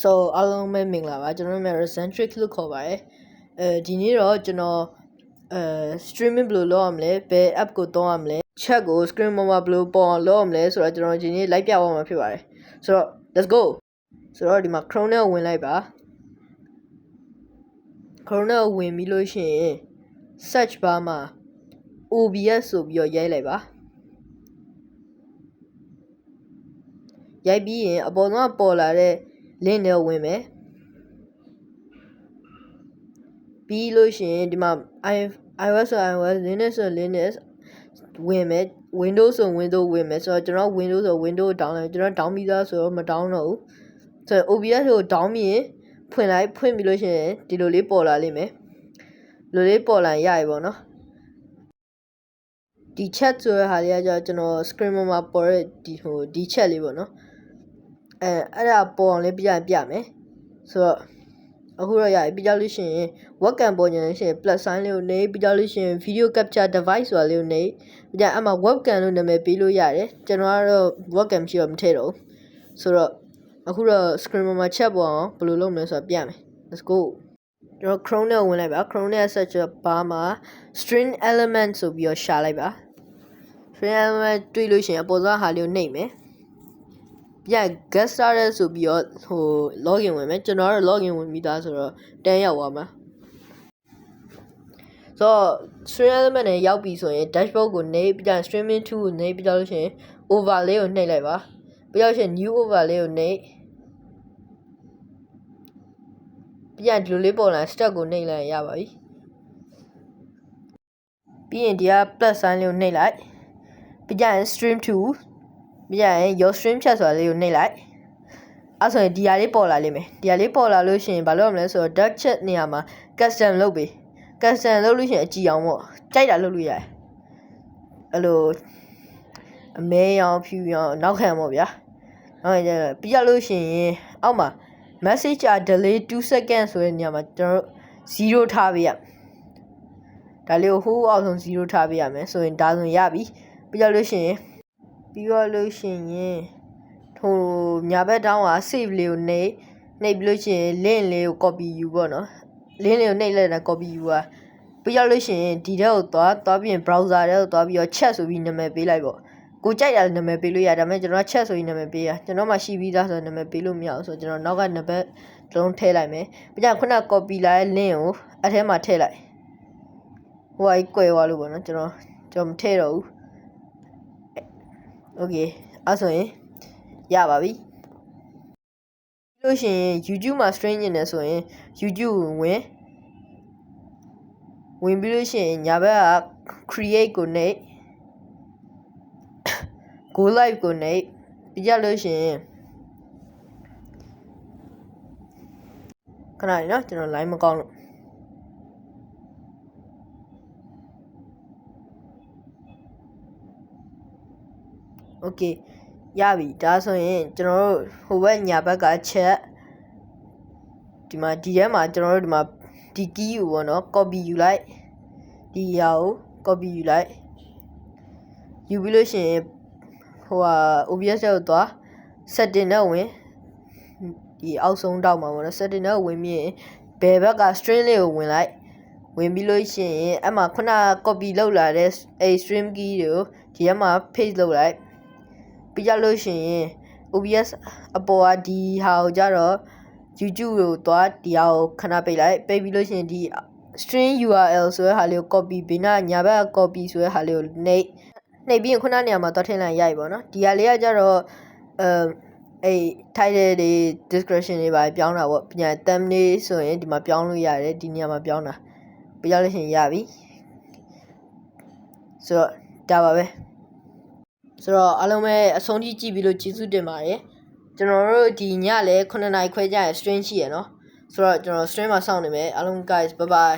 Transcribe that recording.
so အားလုံးပဲမင်္ဂလာပါကျွန်တော်နာမည် Recentric လို့ခေါ်ပါတယ်ဒီနေ့တော့ကျွန်တော်streaming ဘယ်လိုလုပ်ရမလဲဘယ် app ကိုသုံးရမလဲ chat ကို screen ပေါ်မှာဘယ်လိုပေါ်အောင်လုပ်ရမလဲဆိုတော့ကျွန်တော်ဒီနေ့လိုက်ပြသွားမှာဖြစ်ပါတယ်ဆိုတော့ let's go ဆိုတော့ဒီမှာ Chrome နဲ့ဝင်လိုက်ပါ Chrome နဲ့ဝင်ပြီးလို့ရှိရင် search bar မှာ OBS ဆိုပြီးတော့ရိုက်လိုက်ပါရိုက်ပြီးရင်အပေါ်ကပေါ်လာတဲ့ link နဲ့ဝင်မယ်ပြီးလို့ရှိရင်ဒီမှာ iOS ဆို iOS Linux ဆို Linux ဝင်မယ် Windows ဆို Windows ဝင်မယ်ဆိုတော့ကျွန်တော် Windows ဆို Windows တောင်းလိုက်ကျွန်တော်တောင်းပြီးသားဆိုတော့မတောင်းတော့ဘူးဆိုတော့ OBS ကိုတောင်းပြီးရင်ဖွင့်ပြီးလို့ရှိရင်ဒီလိုလေးပေါ်လာလိမ့်မယ်လိုလေးပေါ်လာရရပေါ့နော်ဒီ chat ဆိုတဲ့ဟာလေးကကျွန်တော် screen မှာပေါ်တဲ့ဒီ chat လေးပေါ့နော်အဲ့ဒါပေါ်အောင်လေးပြမယ်ဆိုတော့အခုတော့ရပြီပြကြလို့ရှိရင် webcam ပေါ်နေလို့ရှိရင် plus sign လေးကိုနှိပ်ပြကြလို့ရှိရင် video capture device ဆိုတာလေးကိုနှိပ်ပြအဲ့မှာ webcam လို့နာမည်ပေးလို့ရတယ်ကျွန်တော်ကတော့ webcam ရှိတော့မထည့်တော့ဘူးဆိုတော့အခုတော့ screen မှာ chat ပေါ်အောင်ဘယ်လိုလုပ်မလဲဆိုတာပြမယ် let's go ကျွန်တော် Chrome နဲ့ဝင်လိုက်ပါ Chrome နဲ့ search bar မှာ string element ဆိုပြီးတော့ရှာလိုက်ပါ string element တွေ့လို့ရှိရင်အပေါ်စားဟာလေးကိုနှိပ်မယ်ပြန် get started ဆိုပြီးတော့login ဝင်မယ်ကျွန်တော်ကတော့ login ဝင်ပြီးသားဆိုတော့တန်းရောက်သွားမှာဆိုတော့ string element နဲ့ရောက်ပြီဆိုရင် dashboard ကိုနှိပ်ပြန် streaming tool ကိုနှိပ်ပြီးတော့လို့ရှိရင် overlay ကိုနှိပ်လိုက်ပါပြီးတော့ရှင် new overlay ကိုနှိပ်ပြန်ဒီလိုလေးပေါ်လာ step ကိုနှိပ်လိုက်ရပါပြီပြီးရင်ဒီက plus sign လေးကိုနှိပ်လိုက်ပြီးရင် stream toolပြီးရင် your stream chat ဆိုတာလေးကိုနှိပ်လိုက်အဲ့ဆိုရင်ဒီဟာလေးပေါ်လာလိမ့်မယ်ဒီဟာလေးပေါ်လာလို့ရှိရင်ဘာလုပ်ရမလဲဆိုတော့ dark chat နေရာမှာ custom လုပ်ပေး custom လုပ်လို့ရှိရင်အကြည့်အောင်ပေါ့ကြိုက်တာလုပ်လို့ရတယ်အဲ့လိုအမဲရောင်ဖြူရောင်နောက်ခံပေါ့ဗျာနောက်ရင်ပြီးရလို့ရှိရင်အောက်မှာ message are delay 2 seconds ဆိုတဲ့နေရာမှာကျွန်တော်တို့0ထားပေးရဒါလေးကိုဟိုးအောက်ဆုံး0ထားပေးရမယ်ဆိုရင်ဒါဆိုရင်ရပြီပြီးရလို့ရှိရင်ညာဘက်တောင်းက save လေးကိုနှိပ်ပြီးလို့ရှိရင် link လေးကို copy ယူပေါ့နော် link လေးကိုနှိပ်လိုက်တာ copy ယူပါပြီးရလို့ရှိရင်ဒီထဲကိုသွားပြီးရင် browser ထဲကိုသွားပြီးတော့ chat ဆိုပြီးနာမည်ပေးလိုက်ပေါ့ကိုကြိုက်တာနာမည်ပေးလို့ရဒါပေမဲ့ကျွန်တော် chat ဆိုပြီးနာမည်ပေးရကျွန်တော်မှရှိပြီးသားဆိုတော့နာမည်ပေးလို့မရဘူးဆိုတော့ကျွန်တော်နောက်ကနံပါတ်လုံးထည့်လိုက်မယ်ပြီးကြခုန copy လာတဲ့ link ကိုအထဲမှာထည့်လိုက်ဟိုကွယ်သွားလို့ပေါ့နော်ကျွန်တော်မထည့်တော့ဘူး okay အဲ့ဆိုရင်ရပါပြီလို့ရှိရင် YouTube မှာ stream နေတယ်ဆိုရင် YouTube ဝင်ပြီးလို့ရှိရင်ညာဘက်က create ကိုနှိပ် go live ကိုနှိပ်ပြီးကြလို့ရှိရင်ခဏလေးနော်ကျွန်တော် line မကောင်းလို့ okay ရပြီဒါဆိုရင်ကျွန်တော်တို့ဟိုဘက်ညာဘက်က chat ဒီမှာဒီထဲမှာကျွန်တော်တို့ဒီမှာဒီ key ကိုပေါ့နော် copy ယူလိုက်ဒီဟာကို copy ယူလိုက်ယူပြီးလို့ရှိရင်OBS ကိုသွား setting နဲ့ဝင်ဒီအောက်ဆုံးတောက်မှာပေါ့နော် setting နဲ့ဝင်ပြီးရင်ဘယ်ဘက်က string လေးကိုဝင်လိုက်ဝင်ပြီးလို့ရှိရင်အဲ့မှာခုန copy လုပ်လာတဲ့ stream key တွေကိုဒီထဲမှာ paste လုပ်လိုက်ပြီးကြလို့ရှိရင် OBS အပေါ်ကဒီဟာကိုကြတော့ YouTube ကိုသွားဒီဟာကိုခဏပိတ်လိုက်ပိတ်ပြီးလို့ရှိရင်ဒီ string URL ဆိုတဲ့ဟာလေးကို copy ပြီးညာဘက်က copy ဆိုတဲ့ဟာလေးကိုနှိပ်ပြီးရင်ခုနနေရာမှာသွားထည့်လိုက်ရိုက်ပေါ့နော်ဒီဟာလေးကကြတော့title တွေ description တွေပါပြောင်းတာပေါ့ပြန် thumbnail ဆိုရင်ဒီမှာပြောင်းလို့ရတယ်ဒီနေရာမှာပြောင်းတာပြီးကြလို့ရှိရင်ရပြီဆိုတော့ဒါပါပဲဆိုတော့အားလုံးပဲအဆုံးထိကြည့်ပြီးလို့ကျေးဇူးတင်ပါတယ်ကျွန်တော်တို့ဒီညလည်း9 နာရီခွဲကြာရင် stream ရှိရယ်နော်ဆိုတော့ကျွန်တော် stream မှာစောင့်နေမယ်အားလုံး guys bye bye